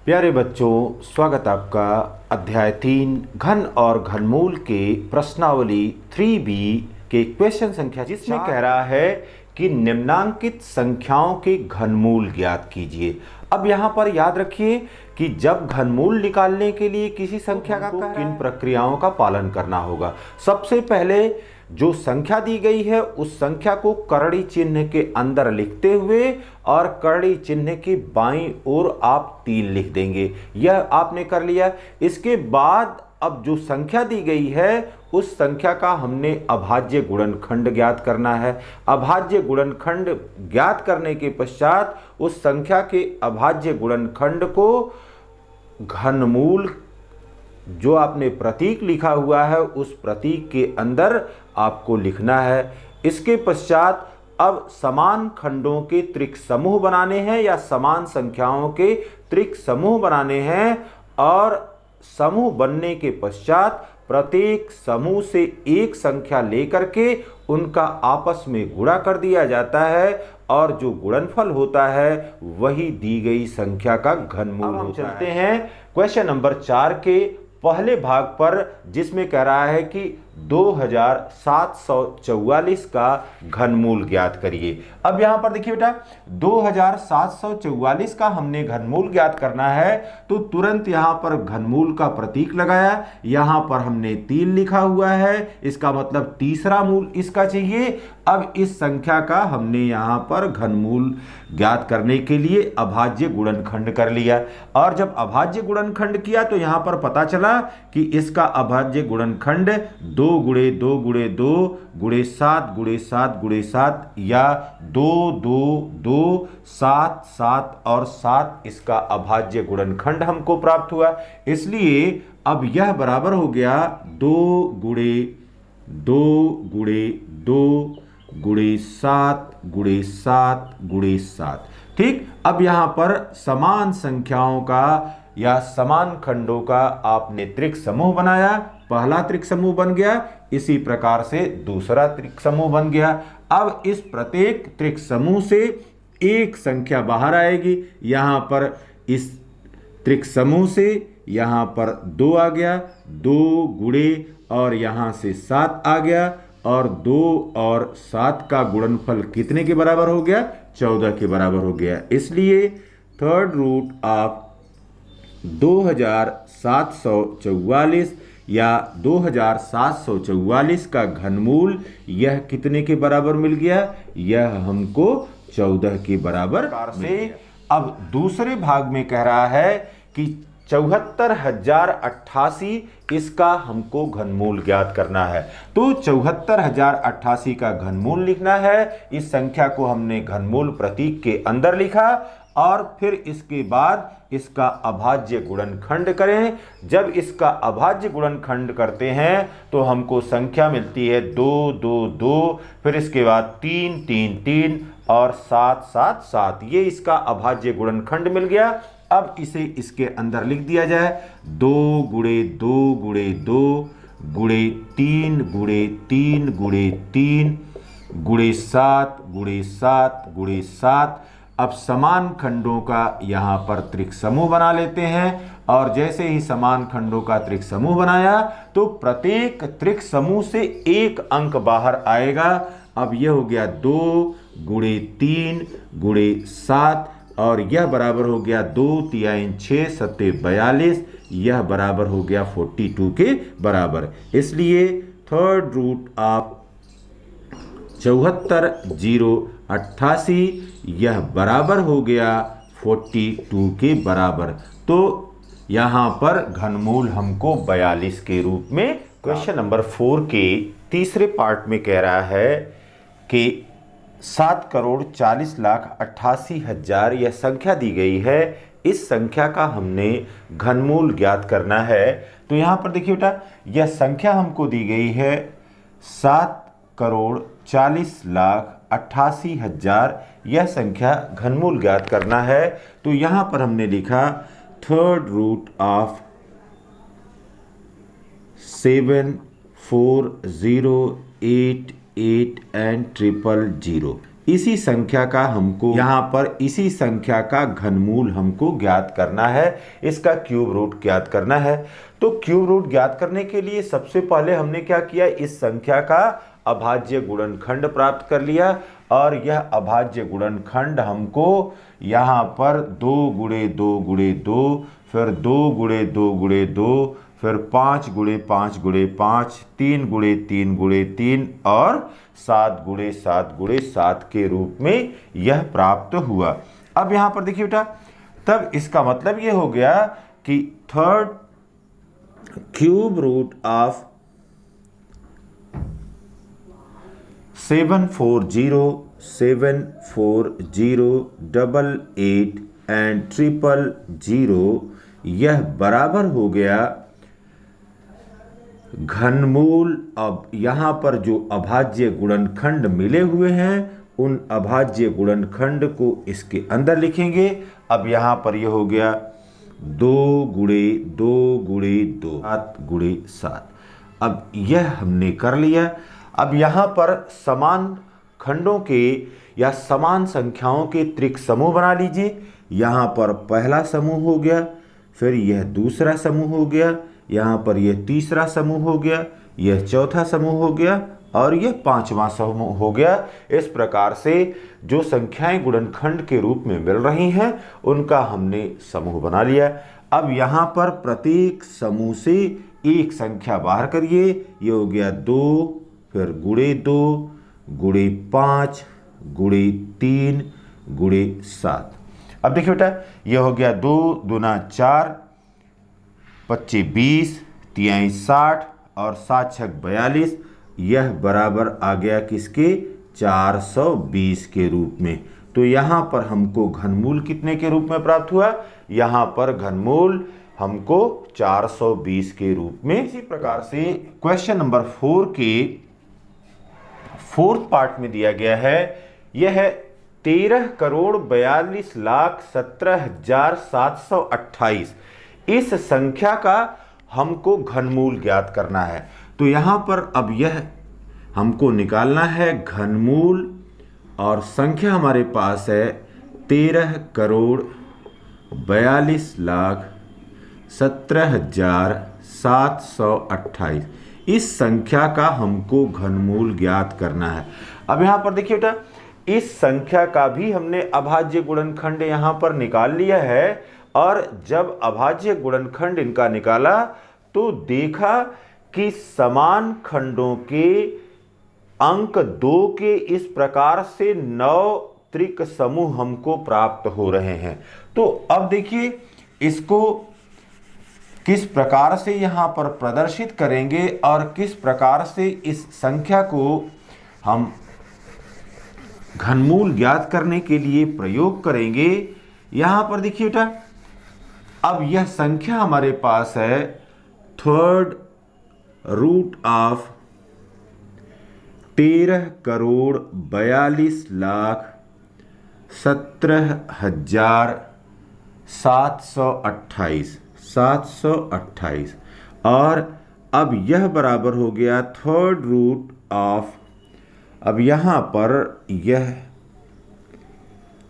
प्यारे बच्चों, स्वागत आपका अध्याय 3 घन और घनमूल के प्रश्नावली 3B के क्वेश्चन संख्या जिसमें कह रहा है कि निम्नांकित संख्याओं के घनमूल ज्ञात कीजिए। अब यहाँ पर याद रखिए कि जब घनमूल निकालने के लिए किसी संख्या का किन प्रक्रियाओं का पालन करना होगा। सबसे पहले जो संख्या दी गई है उस संख्या को करड़ी चिन्ह के अंदर लिखते हुए और करड़ी चिन्ह के बाईं ओर आप 3 लिख देंगे। यह आपने कर लिया। इसके बाद अब जो संख्या दी गई है उस संख्या का हमने अभाज्य गुणनखंड ज्ञात करना है। अभाज्य गुणनखंड ज्ञात करने के पश्चात उस संख्या के अभाज्य गुणनखंड को घनमूल जो आपने प्रतीक लिखा हुआ है उस प्रतीक के अंदर आपको लिखना है। इसके पश्चात अब समान खंडों के त्रिक समूह बनाने हैं या समान संख्याओं के त्रिक समूह बनाने हैं और समूह बनने के पश्चात प्रत्येक समूह से एक संख्या लेकर के उनका आपस में गुणा कर दिया जाता है और जो गुणनफल होता है वही दी गई संख्या का घनमूल होता है। चलते हैं क्वेश्चन नंबर 4 के पहले भाग पर, जिसमें कह रहा है कि 2744 का घनमूल ज्ञात करिए। अब यहां पर देखिए बेटा, 2744 का हमने घनमूल ज्ञात करना है तो तुरंत यहां पर घनमूल का प्रतीक लगाया। यहां पर हमने 3 लिखा हुआ है, इसका मतलब तीसरा मूल इसका चाहिए। अब इस संख्या का हमने यहां पर घनमूल ज्ञात करने के लिए अभाज्य गुणनखंड कर लिया और जब अभाज्य गुणनखंड किया तो यहां पर पता चला कि इसका अभाज्य गुणनखंड 2 गुणे 2 गुणे 2 गुणे 7 गुणे 7 गुणे 7 या 2 2 2 7 7 और 7 इसका अभाज्य गुणनखंड हमको प्राप्त हुआ। इसलिए अब यह बराबर हो गया 2 गुणे 2 गुणे 2 गुणे 7 गुणे 7 गुणे 7। ठीक, अब यहां पर समान संख्याओं का या समान खंडों का आपने त्रिक समूह बनाया। पहला त्रिक समूह बन गया, इसी प्रकार से दूसरा त्रिक समूह बन गया। अब इस प्रत्येक त्रिक समूह से एक संख्या बाहर आएगी। यहां पर इस त्रिक समूह से यहां पर 2 आ गया, 2 गुणे और यहां से 7 आ गया और 2 और 7 का गुणनफल कितने के बराबर हो गया? 14 के बराबर हो गया। इसलिए थर्ड रूट ऑफ 2744 या 2744 का घनमूल यह कितने के बराबर मिल गया? यह हमको 14 के बराबर से। अब दूसरे भाग में कह रहा है कि 74,088 इसका हमको घनमूल ज्ञात करना है। तो 74,088 का घनमूल लिखना है। इस संख्या को हमने घनमूल प्रतीक के अंदर लिखा और फिर इसके बाद इसका अभाज्य गुणनखंड करें। जब इसका अभाज्य गुणनखंड करते हैं तो हमको संख्या मिलती है 2 2 2, फिर इसके बाद 3 3 3 और 7 7 7। ये इसका अभाज्य गुणनखंड मिल गया। अब इसे इसके अंदर लिख दिया जाए 2 गुणे 2 गुणे 2 गुणे 3 गुणे 3 गुणे 3 गुणे 7 गुणे 7 गुणे 7। अब समान खंडों का यहाँ पर त्रिक समूह बना लेते हैं और जैसे ही समान खंडों का त्रिक समूह बनाया तो प्रत्येक त्रिक समूह से एक अंक बाहर आएगा। अब यह हो गया 2 गुणे 3 गुणे 7 और यह बराबर हो गया 2 3 6 7 42। यह बराबर हो गया 42 के बराबर। इसलिए थर्ड रूट ऑफ 74,088 यह बराबर हो गया 42 के बराबर। तो यहां पर घनमूल हमको 42 के रूप में। क्वेश्चन नंबर 4 के तीसरे पार्ट में कह रहा है कि 7,40,88,000 यह संख्या दी गई है। इस संख्या का हमने घनमूल ज्ञात करना है। तो यहां पर देखिए बेटा, यह संख्या हमको दी गई है 7,40,88,000। यह संख्या घनमूल ज्ञात करना है। तो यहां पर हमने लिखा थर्ड रूट ऑफ 7 4 0 8 8 एंड 000। इसी संख्या का हमको यहाँ पर इसी संख्या का घनमूल हमको ज्ञात करना है, इसका क्यूब रूट ज्ञात करना है। तो क्यूब रूट ज्ञात करने के लिए सबसे पहले हमने क्या किया, इस संख्या का अभाज्य गुणनखंड प्राप्त कर लिया और यह अभाज्य गुणनखंड हमको यहाँ पर 2 गुणे 2 गुणे 2, फिर 2 गुणे 2 गुणे 2, फिर 5 गुणे 5 गुणे 5, 3 गुणे 3 गुणे 3 और 7 गुणे 7 गुणे 7 के रूप में यह प्राप्त हुआ। अब यहाँ पर देखिए बेटा, तब इसका मतलब ये हो गया कि third cube root of 740 888 and 000 यह बराबर हो गया घनमूल। अब यहाँ पर जो अभाज्य गुणनखंड मिले हुए हैं उन अभाज्य गुणनखंड को इसके अंदर लिखेंगे। अब यहाँ पर यह हो गया 2 गुणे 2 गुणे 2 7 गुणे 7। अब यह हमने कर लिया। अब यहाँ पर समान खंडों के या समान संख्याओं के त्रिक समूह बना लीजिए। यहाँ पर पहला समूह हो गया, फिर यह दूसरा समूह हो गया, यहाँ पर यह तीसरा समूह हो गया, यह चौथा समूह हो गया और यह पांचवा समूह हो गया। इस प्रकार से जो संख्याएं गुणनखंड के रूप में मिल रही हैं उनका हमने समूह बना लिया। अब यहाँ पर प्रत्येक समूह से एक संख्या बाहर करिए। ये हो गया 2, फिर गुणे 2 गुणे 5 गुणे 3 गुणे 7। अब देखिए बेटा, यह हो गया 2 दूना 4, 25 20, 3 60 और 7 6 42। यह बराबर आ गया किसके, 420 के रूप में। तो यहाँ पर हमको घनमूल कितने के रूप में प्राप्त हुआ, यहाँ पर घनमूल हमको 420 के रूप में। इसी प्रकार से क्वेश्चन नंबर 4 के फोर्थ पार्ट में दिया गया है, यह है 13,42,17,728। इस संख्या का हमको घनमूल ज्ञात करना है। तो यहाँ पर अब यह हमको निकालना है घनमूल और संख्या हमारे पास है 13,42,17,728। इस संख्या का हमको घनमूल ज्ञात करना है। अब यहाँ पर देखिए बेटा, इस संख्या का भी हमने अभाज्य गुणनखंड यहाँ पर निकाल लिया है और जब अभाज्य गुणनखंड इनका निकाला तो देखा कि समान खंडों के अंक 2 के इस प्रकार से 9 त्रिक समूह हमको प्राप्त हो रहे हैं। तो अब देखिए इसको किस प्रकार से यहाँ पर प्रदर्शित करेंगे और किस प्रकार से इस संख्या को हम घनमूल ज्ञात करने के लिए प्रयोग करेंगे। यहाँ पर देखिए बेटा, अब यह संख्या हमारे पास है थर्ड रूट ऑफ 13,42,1728 और अब यह बराबर हो गया थर्ड रूट ऑफ, अब यहाँ पर यह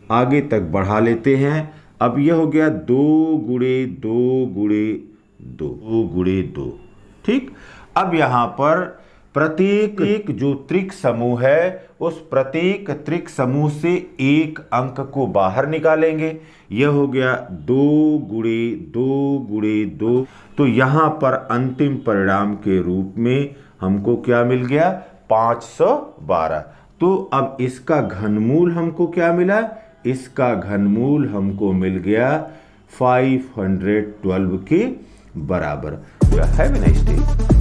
आगे तक बढ़ा लेते हैं। अब यह हो गया 2 गुणे 2 गुणे 2 गुणे 2। ठीक, अब यहाँ पर प्रत्येक जो त्रिक समूह है उस प्रत्येक त्रिक समूह से एक अंक को बाहर निकालेंगे। यह हो गया 2 गुणे 2 गुणे 2। तो यहाँ पर अंतिम परिणाम के रूप में हमको क्या मिल गया, 512। तो अब इसका घनमूल हमको क्या मिला, इसका घनमूल हमको मिल गया 512 के बराबर। Have a nice day.